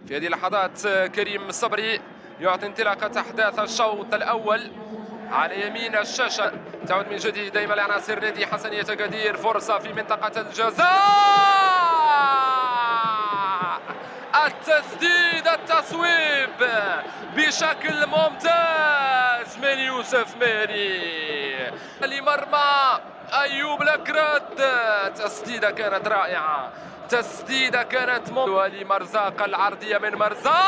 في هذه اللحظات كريم الصبري يعطي انطلاقة أحداث الشوط الأول على يمين الشاشة. تعود من جديد دائما لعناصر نادي حسنية أكادير، فرصة في منطقة الجزاء، التسديد، التصويب بشكل ممتاز من يوسف ميري لمرمى أيوب الأكراد. تسديدة كانت رائعة، تسديدة كانت لمرزاق، العرضية من مرزاق،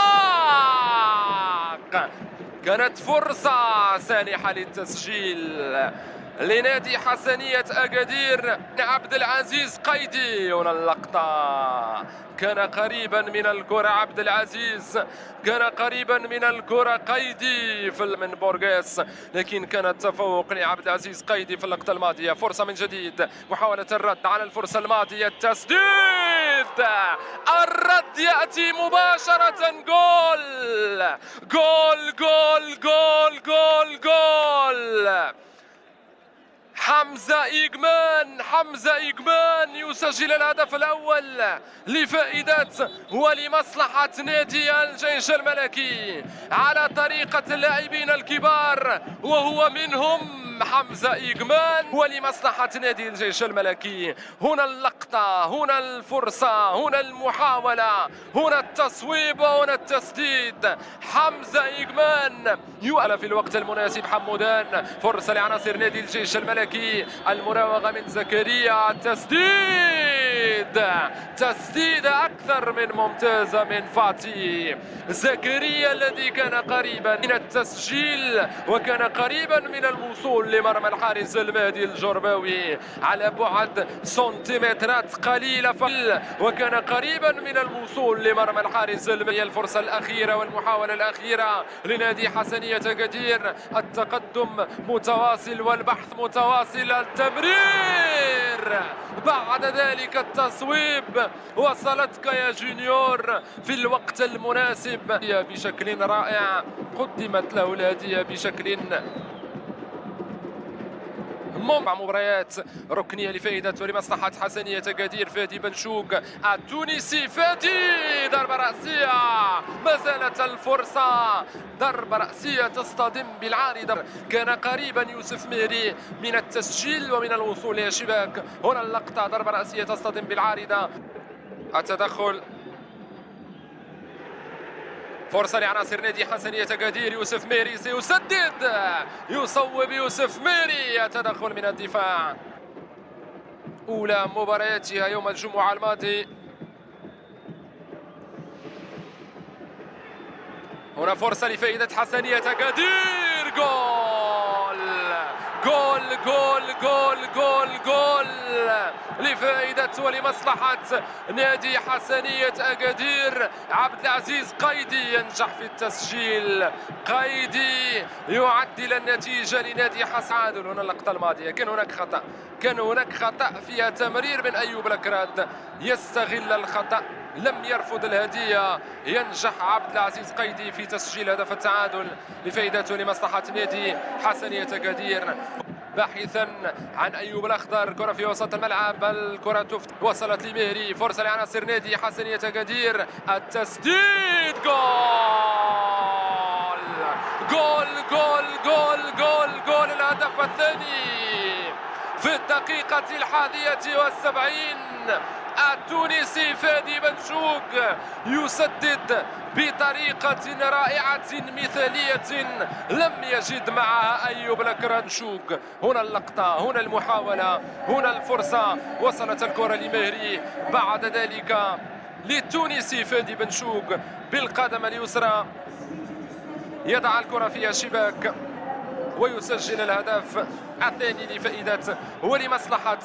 كانت فرصة سانحة للتسجيل لنادي حسنية أكادير. عبد العزيز قيدي، هنا اللقطة كان قريبا من الكرة، عبد العزيز كان قريبا من الكرة، قيدي من بورغيس، لكن كان التفوق لعبد العزيز قيدي في اللقطة الماضية. فرصة من جديد، محاولة الرد على الفرصة الماضية، التسديد، الرد يأتي مباشرة، جول جول جول جول جول جول. حمزة إيجمان يسجل الهدف الأول لفائدة ولمصلحة نادي الجيش الملكي على طريقة اللاعبين الكبار، وهو منهم حمزة إيجمان، ولمصلحة نادي الجيش الملكي. هنا اللقطة، هنا الفرصة، هنا المحاولة، هنا التصويب، وهنا التسديد. حمزة إيجمان يؤلف في الوقت المناسب. حمودان، فرصة لعناصر نادي الجيش الملكي، المراوغة من زكريا، تسديدة أكثر من ممتازة من فاتي زكريا الذي كان قريبا من التسجيل وكان قريبا من الوصول لمرمى الحارس المهدي الجرباوي على بعد سنتيمترات قليلة، وكان قريبا من الوصول لمرمى الحارس المهدي. الفرصة الأخيرة والمحاولة الأخيرة لنادي حسنية أكادير، التقدم متواصل والبحث متواصل، التمرير، بعد ذلك التصويب. وصلتك يا جونيور في الوقت المناسب بشكل رائع، قدمت له الهدية بشكل مع مباريات ركنية لفائدة ولمصلحة حسنية أكادير. فادي بنشوق التونسي، فادي ضربة رأسية، ما زالت الفرصة، ضربة رأسية تصطدم بالعارضة. كان قريبا يوسف ميري من التسجيل ومن الوصول إلى الشباك. هنا اللقطة، ضربة رأسية تصطدم بالعارضة، التدخل، فرصة لعناصر نادي حسنية أكادير. يوسف ميري سيسدد، يصوب يوسف ميري، التدخل من الدفاع. أولى مبارياتها يوم الجمعة الماضي. هنا فرصة لفائدة حسنية أكادير، جول جول جول جول جول جول لفائدة ولمصلحة نادي حسنية أكادير. عبد العزيز قيدي ينجح في التسجيل، قيدي يعدل النتيجة لنادي حسن. هنا اللقطة الماضية كان هناك خطأ فيها، تمرير من أيوب الأكراد، يستغل الخطأ، لم يرفض الهدية، ينجح عبد العزيز قيدي في تسجيل هدف التعادل لفائدته لمصلحة نادي حسنية أكادير. باحثا عن أيوب الأخضر، كرة في وسط الملعب، الكرة وصلت لمهري، فرصة لعناصر نادي حسنية أكادير، التسديد، جول جول جول جول جول جول، الهدف الثاني في الدقيقة 71. التونسي فادي بنشوق يسدد بطريقة رائعة مثالية لم يجد معها أيوب الأكرانشوق. هنا اللقطة، هنا المحاولة، هنا الفرصة، وصلت الكرة لمهري، بعد ذلك للتونسي فادي بنشوق بالقدم اليسرى، يضع الكرة في الشباك ويسجل الهدف الثاني لفائدة ولمصلحة